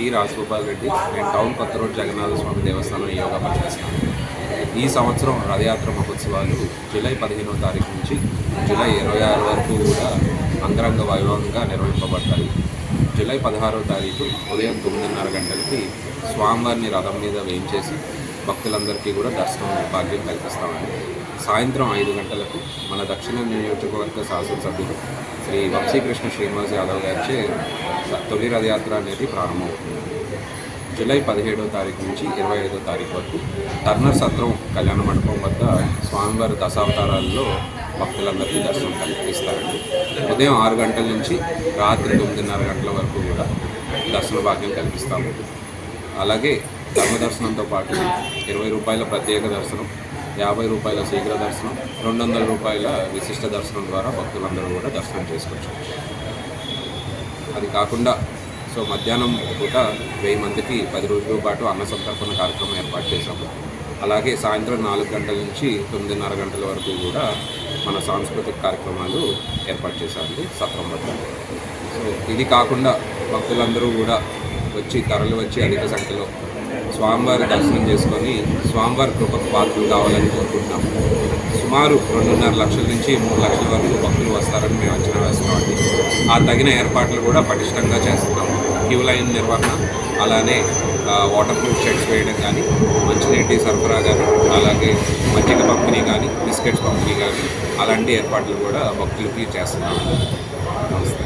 T Rajagopal Reddy. నేను town కొత్త road Jagannath స్వామి దేవస్థానం యోగా పనిచేస్తాను. ఈ సంవత్సరం రథయాత్ర మహోత్సవాలు జూలై 15వ తారీఖు నుంచి జూలై 26 వరకు కూడా అంగరంగ వైభవంగా నిర్వహింపబడతాయి. జూలై 16వ తారీఖు ఉదయం 9:30 గంటలకి స్వామివారిని రథం మీద వేయించేసి భక్తులందరికీ కూడా దర్శనం భాగ్యం కల్పిస్తామండి. సాయంత్రం 5 గంటలకు మన దక్షిణ నియోజకవర్గ శాసనసభ్యులు శ్రీ వంశీకృష్ణ శ్రీనివాస్ యాదవ్ గారిచే తొలి రథయాత్ర అనేది ప్రారంభమవుతుంది. జూలై 17వ తారీఖు నుంచి 25వ తారీఖు వరకు టర్నర్ సత్రం కళ్యాణ మండపం వద్ద స్వామివారి దశావతారాల్లో భక్తులందరికీ దర్శనం కల్పిస్తారండి. ఉదయం 6 గంటల నుంచి రాత్రి 9:30 గంటల వరకు కూడా దర్శన భాగ్యం కల్పిస్తాము. అలాగే ధర్మ దర్శనంతో పాటు 20 రూపాయల ప్రత్యేక దర్శనం, 50 రూపాయల శీఘ్ర దర్శనం, 200 రూపాయల విశిష్ట దర్శనం ద్వారా భక్తులందరూ కూడా దర్శనం చేసుకోవచ్చు. అది కాకుండా మధ్యాహ్నం పూట 1000 మందికి 10 రోజుల పాటు అన్న సంతర్పణ కార్యక్రమం ఏర్పాటు చేశాము. అలాగే సాయంత్రం 4 గంటల నుంచి 9:30 గంటల వరకు కూడా మన సాంస్కృతిక కార్యక్రమాలు ఏర్పాటు చేశామండి సత్రం వద్ద. ఇది కాకుండా భక్తులందరూ కూడా తరలి వచ్చి అధిక సంఖ్యలో స్వామివారి దర్శనం చేసుకొని స్వామివారి కృపకు పాత్రలు కావాలని కోరుకుంటున్నాము. సుమారు 2.5 లక్షల నుంచి 3 లక్షల వరకు భక్తులు వస్తారని మేము అంచనా వేస్తున్నామండి. ఆ తగిన ఏర్పాట్లు కూడా పటిష్టంగా చేస్తున్నాము. క్యూ లైన్ నిర్వహణ, అలానే వాటర్ ప్రూఫ్ షెడ్స్ వేయడం కానీ, మంచినీటి సరఫరా కానీ, అలాగే మజ్జిగ పంపిణీ కానీ, బిస్కెట్స్ పంపిణీ కానీ అలాంటి ఏర్పాట్లు కూడా భక్తులకి చేస్తున్నాము. నమస్తే.